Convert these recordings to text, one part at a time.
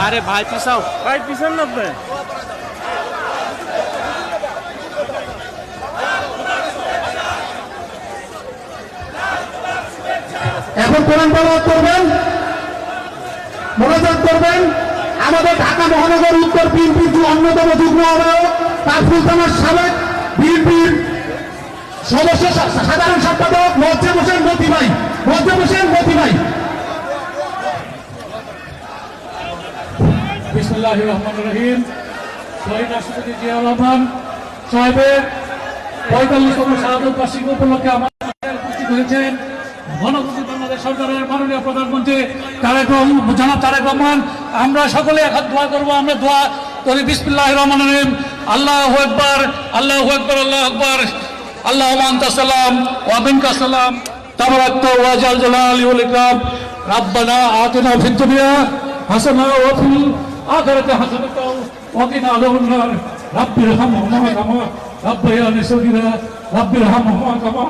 আরে ভাই পিছাও, ভাই পিছন না আপনি। এখন কোরআন তেলাওয়াত করবেন, মোনাজাত করবেন। আমাদের ঢাকা মহানগর উত্তর বিএনপির যে অন্যতম যুগ্ম আহ্বায়ক তারফুল তামার সাবেক বিএনপির সদস্য সাধারণ সম্পাদক মজ্জেম হোসেন মতি ভাই, মজ্জেম হোসেন মতি ভাই। বিসমিল্লাহির রহমানির রহিম। শহীদ রাষ্ট্রপতি জিয়াউর রহমান সাহেবের ৪৫তম শাহাদত বার্ষিকী উপলক্ষে আমাদের উপস্থিত হয়েছেন গণতন্ত্রী বাংলাদেশ সরকারের মাননীয় প্রধানমন্ত্রী জনাব তারেক রহমান। আমরা সকলে এখন দোয়া করবো। আমরা দোয়া করি বিসমিল্লাহির রহমানির রহিম। আল্লাহু আকবার, আল্লাহু আকবার, আল্লাহু আকবার। আল্লাহুম্মা আনতা সালাম ওয়া মিনকা সালাম তাবারাকতা ওয়া জাল জালালি ওয়াল ইকরাম। রাব্বানা আতিনা ফিদ দুনিয়া হাসানা ওয়া ফিল আখিরাতি হাসানাতাও ওয়া কিনা আযাবান নার। রাব্বিরহামহুমা কামা রাব্বায়ানি সগীরা, রাব্বিরহামহুমা কামা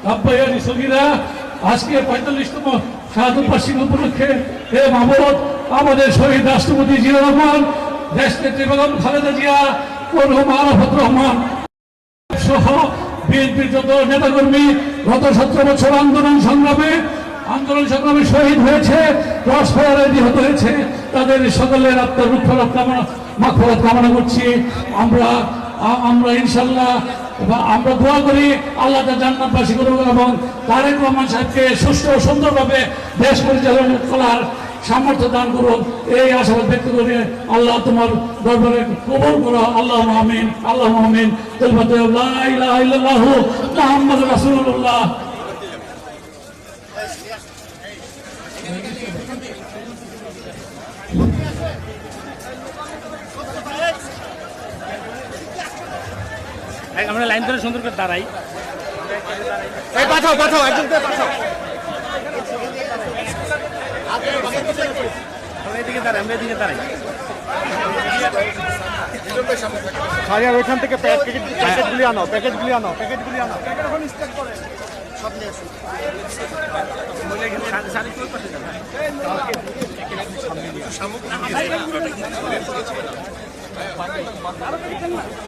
রাব্বায়ানি সগীরা। আজকে ৪৫তম শাহাদত বার্ষিকী উপলক্ষে হে মাহমুদ, আমাদের শহীদ রাষ্ট্রপতি জিয়াউর রহমান, দেশনেত্রী বেগম খালেদা জিয়া, মরহুম আরাফাত রহমান সহ বিএনপির যত নেতাকর্মী গত ১৭ বছর আন্দোলন সংগ্রামে শহীদ হয়েছে, ক্রস ফায়ারে নিহত হয়েছে, তাদের সকলের আত্মার রুক্ষলাভ মাগফিরাত কামনা করছি। আমরা ইনশাল্লাহ আমরা দোয়া করি আল্লাহ তাআলা জান্নাতবাসী করুন এবং তারেক রহমান সাহেবকে সুষ্ঠু ও সুন্দরভাবে দেশ পরিচালনা করার সামর্থ্য দান করুন, এই আশাবাদ ব্যক্ত করে আল্লাহ তোমার দরবারে কবুল করো। আল্লাহুম্মা আমিন, আল্লাহুম্মা আমিন। লা ইলাহা ইল্লাল্লাহু মুহাম্মাদুর রাসূলুল্লাহ। আমরা লাইন ধরে সুন্দর করে দাঁড়াই। পাঠাও পাঠাও, একজন পাঠাও। এদিকে দাঁড়াই, আমরা এদিকে দাঁড়াই। ওইখান থেকে প্যাকেটগুলি আনো, প্যাকেটগুলি আনো, প্যাকেটগুলি আনো। সব নিয়ে আসুন।